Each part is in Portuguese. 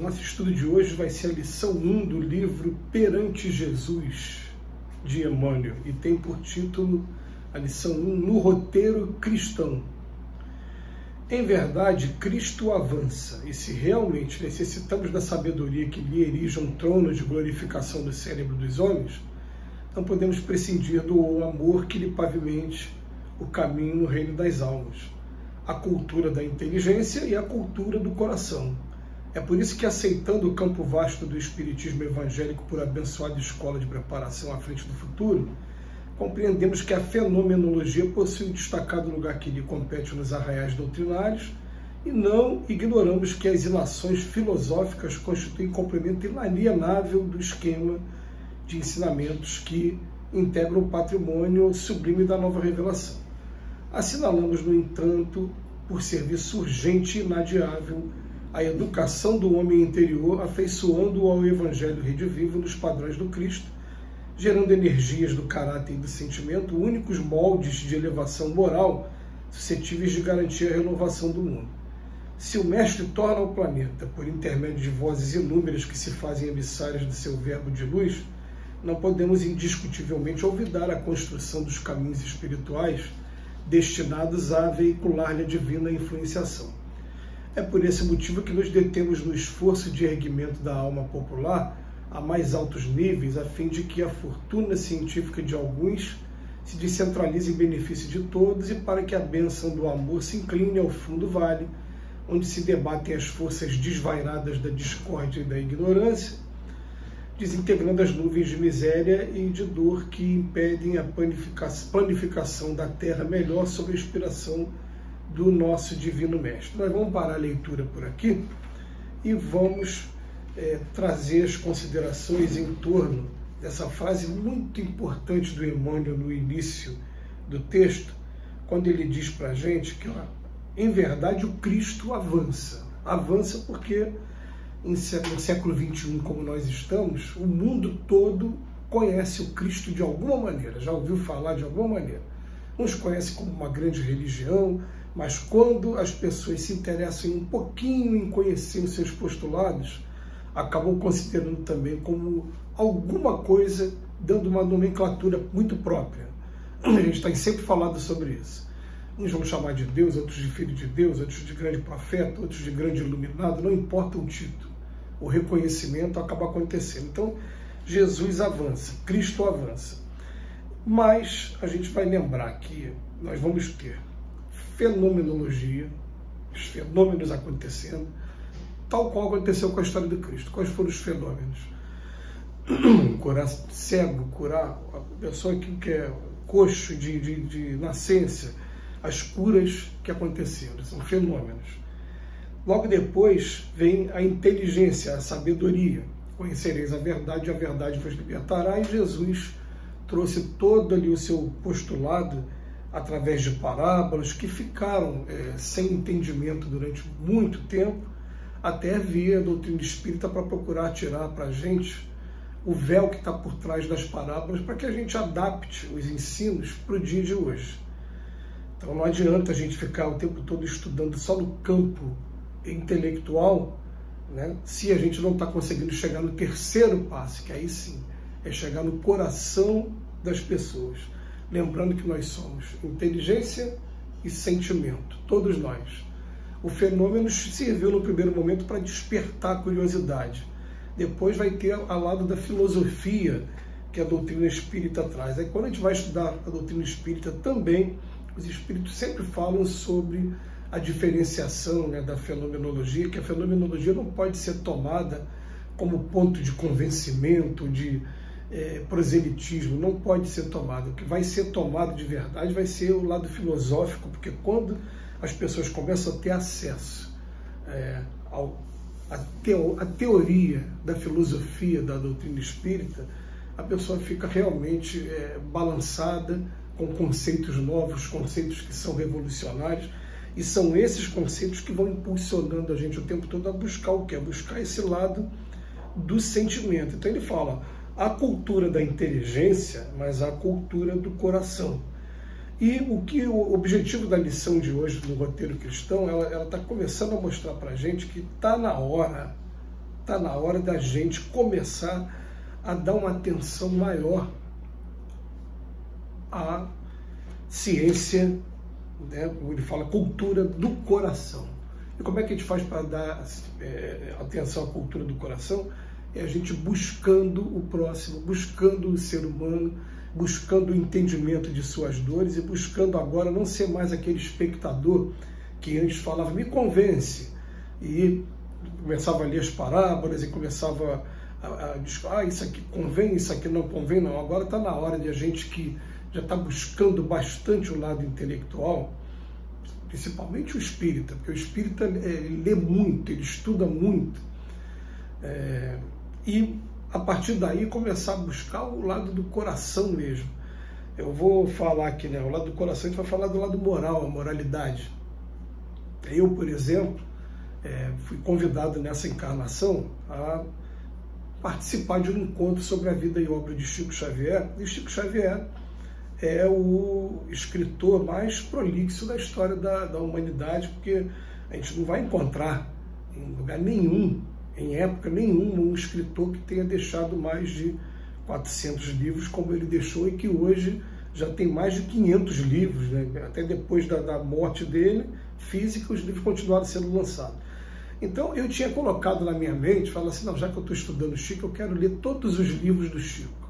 Nosso estudo de hoje vai ser a lição 1 do livro Perante Jesus, de Emmanuel, e tem por título a lição 1, No Roteiro Cristão. Em verdade, Cristo avança, e se realmente necessitamos da sabedoria que lhe erija um trono de glorificação do cérebro dos homens, não podemos prescindir do amor que lhe pavimente o caminho no reino das almas, a cultura da inteligência e a cultura do coração. É por isso que, aceitando o campo vasto do espiritismo evangélico por abençoada escola de preparação à frente do futuro, compreendemos que a fenomenologia possui um destacado lugar que lhe compete nos arraiais doutrinários e não ignoramos que as ilações filosóficas constituem complemento inalienável do esquema de ensinamentos que integram o patrimônio sublime da nova revelação. Assinalamos, no entanto, por serviço urgente e inadiável, a educação do homem interior, afeiçoando-o ao Evangelho redivivo nos padrões do Cristo, gerando energias do caráter e do sentimento, únicos moldes de elevação moral suscetíveis de garantir a renovação do mundo. Se o Mestre torna ao planeta, por intermédio de vozes inúmeras que se fazem emissárias do seu verbo de luz, não podemos indiscutivelmente olvidar a construção dos caminhos espirituais destinados a veicular-lhe a divina influenciação. É por esse motivo que nos detemos no esforço de erguimento da alma popular a mais altos níveis, a fim de que a fortuna científica de alguns se descentralize em benefício de todos e para que a bênção do amor se incline ao fundo vale, onde se debatem as forças desvairadas da discórdia e da ignorância, desintegrando as nuvens de miséria e de dor que impedem a planificação da terra melhor sob a inspiração do nosso Divino Mestre. Nós vamos parar a leitura por aqui e vamos trazer as considerações em torno dessa frase muito importante do Emmanuel no início do texto, quando ele diz para a gente que, em verdade, o Cristo avança. Avança porque, no século XXI, como nós estamos, o mundo todo conhece o Cristo de alguma maneira, já ouviu falar de alguma maneira. Uns conhecem como uma grande religião, mas quando as pessoas se interessam um pouquinho em conhecer os seus postulados, acabam considerando também como alguma coisa, dando uma nomenclatura muito própria. A gente tem sempre falado sobre isso. Uns vão chamar de Deus, outros de Filho de Deus, outros de grande profeta, outros de grande iluminado, não importa o título. O reconhecimento acaba acontecendo. Então, Jesus avança, Cristo avança. Mas a gente vai lembrar que nós vamos ter fenomenologia, os fenômenos acontecendo, tal qual aconteceu com a história do Cristo. Quais foram os fenômenos? Curar cego, curar a pessoa que é coxo de nascença, as curas que aconteceram, são fenômenos. Logo depois vem a inteligência, a sabedoria. Conhecereis a verdade vos libertará, e Jesus trouxe todo ali o seu postulado através de parábolas que ficaram sem entendimento durante muito tempo, até vir a doutrina espírita para procurar tirar para a gente o véu que está por trás das parábolas, para que a gente adapte os ensinos para o dia de hoje. Então não adianta a gente ficar o tempo todo estudando só no campo intelectual, né, se a gente não está conseguindo chegar no terceiro passo, que aí sim é chegar no coração das pessoas. Lembrando que nós somos inteligência e sentimento, todos nós. O fenômeno serviu no primeiro momento para despertar a curiosidade. Depois vai ter ao lado da filosofia que a doutrina espírita traz. Aí quando a gente vai estudar a doutrina espírita também, os espíritos sempre falam sobre a diferenciação, né, da fenomenologia, que a fenomenologia não pode ser tomada como ponto de convencimento, de proselitismo, não pode ser tomado. O que vai ser tomado de verdade vai ser o lado filosófico, porque quando as pessoas começam a ter acesso à teoria da filosofia da doutrina espírita, a pessoa fica realmente balançada com conceitos novos, conceitos que são revolucionários, e são esses conceitos que vão impulsionando a gente o tempo todo a buscar o quê? A buscar esse lado do sentimento. Então ele fala a cultura da inteligência, mas a cultura do coração. E o objetivo da lição de hoje no Roteiro Cristão, ela está começando a mostrar para a gente que está na hora está na hora da gente começar a dar uma atenção maior à ciência, né, como ele fala, cultura do coração. E como é que a gente faz para dar atenção à cultura do coração? É a gente buscando o próximo, buscando o ser humano, buscando o entendimento de suas dores e buscando agora não ser mais aquele espectador que antes falava, me convence, e começava a ler as parábolas e começava a isso aqui convém, isso aqui não convém, não. Agora está na hora de a gente que já está buscando bastante o lado intelectual, principalmente o espírita, porque o espírita lê muito, ele estuda muito, e a partir daí começar a buscar o lado do coração mesmo. Eu vou falar aqui, né, o lado do coração, a gente vai falar do lado moral, a moralidade. Eu, por exemplo, fui convidado nessa encarnação a participar de um encontro sobre a vida e obra de Chico Xavier, e Chico Xavier é o escritor mais prolixo da história da humanidade, porque a gente não vai encontrar em lugar nenhum, em época nenhuma, um escritor que tenha deixado mais de 400 livros como ele deixou e que hoje já tem mais de 500 livros, né? Até depois da morte dele, física, os livros continuaram sendo lançados. Então eu tinha colocado na minha mente, falando assim, não, já que eu estou estudando Chico, eu quero ler todos os livros do Chico.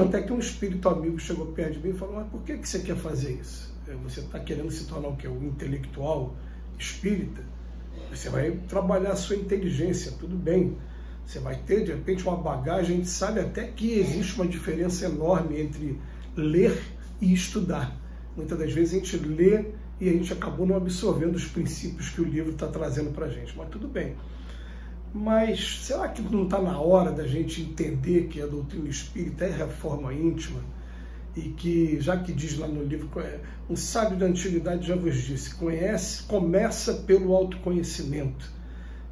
Até que um espírito amigo chegou perto de mim e falou, mas por que você quer fazer isso? Você está querendo se tornar o quê? O intelectual espírita? Você vai trabalhar a sua inteligência, tudo bem. Você vai ter, de repente, uma bagagem. A gente sabe até que existe uma diferença enorme entre ler e estudar. Muitas das vezes a gente lê e a gente acabou não absorvendo os princípios que o livro está trazendo para a gente. Mas tudo bem. Mas será que não está na hora da gente entender que a doutrina espírita é reforma íntima? E que, já que diz lá no livro, um sábio da antiguidade já vos disse, começa pelo autoconhecimento.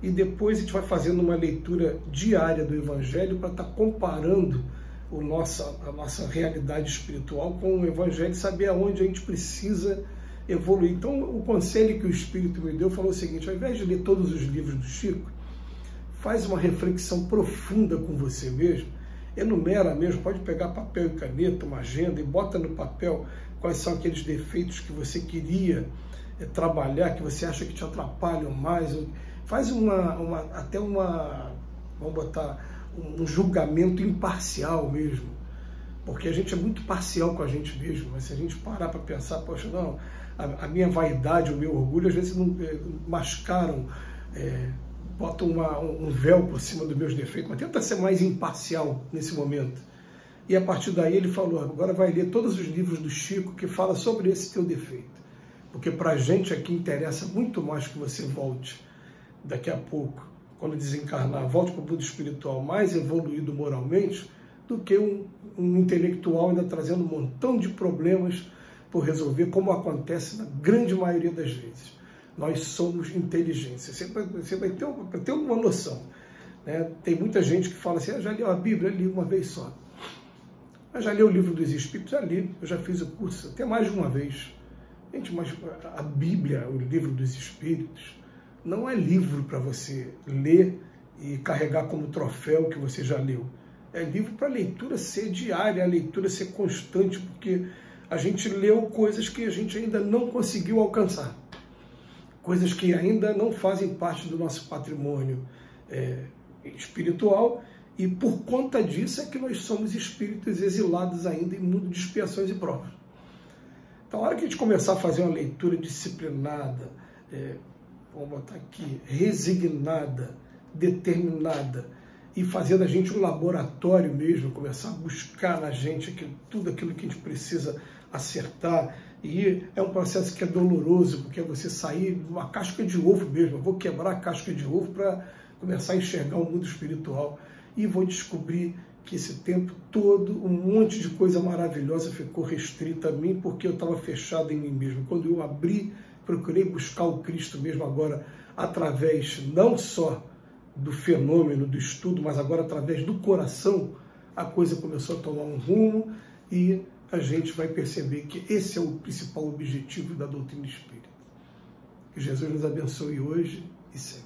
E depois a gente vai fazendo uma leitura diária do Evangelho para estar comparando a nossa realidade espiritual com o Evangelho e saber aonde a gente precisa evoluir. Então, o conselho que o Espírito me deu falou o seguinte, ao invés de ler todos os livros do Chico, faz uma reflexão profunda com você mesmo, enumera mesmo, pode pegar papel e caneta, uma agenda, e bota no papel quais são aqueles defeitos que você queria trabalhar, que você acha que te atrapalham mais. Faz vamos botar, um julgamento imparcial mesmo, porque a gente é muito parcial com a gente mesmo, mas se a gente parar para pensar, poxa, não, a minha vaidade, o meu orgulho, às vezes não mascaram, botam um véu por cima dos meus defeitos, mas tenta ser mais imparcial nesse momento. E a partir daí ele falou, agora vai ler todos os livros do Chico que fala sobre esse teu defeito, porque para a gente aqui interessa muito mais que você volte daqui a pouco, quando desencarnar, volte para o mundo espiritual mais evoluído moralmente, do que um intelectual ainda trazendo um montão de problemas por resolver, como acontece na grande maioria das vezes. Nós somos inteligência. Você vai ter uma noção, né? Tem muita gente que fala assim, já li a Bíblia, li uma vez só. Já li o livro dos Espíritos? Já li, eu já fiz o curso até mais de uma vez. Gente, mas a Bíblia, o livro dos Espíritos, não é livro para você ler e carregar como troféu que você já leu. É livro para a leitura ser diária, a leitura ser constante, porque a gente leu coisas que a gente ainda não conseguiu alcançar. Coisas que ainda não fazem parte do nosso patrimônio espiritual, e por conta disso é que nós somos espíritos exilados ainda em mundo de expiações e provas. Então, a hora que a gente começar a fazer uma leitura disciplinada, vamos botar aqui, resignada, determinada, e fazer da gente um laboratório mesmo, começar a buscar na gente tudo aquilo que a gente precisa acertar. E é um processo que é doloroso, porque é você sair de uma casca de ovo mesmo. Eu vou quebrar a casca de ovo para começar a enxergar o mundo espiritual e vou descobrir que esse tempo todo um monte de coisa maravilhosa ficou restrita a mim porque eu estava fechado em mim mesmo. Quando eu abri, procurei buscar o Cristo mesmo agora, através não só do fenômeno, do estudo, mas agora através do coração, a coisa começou a tomar um rumo e a gente vai perceber que esse é o principal objetivo da doutrina espírita. Que Jesus nos abençoe hoje e sempre.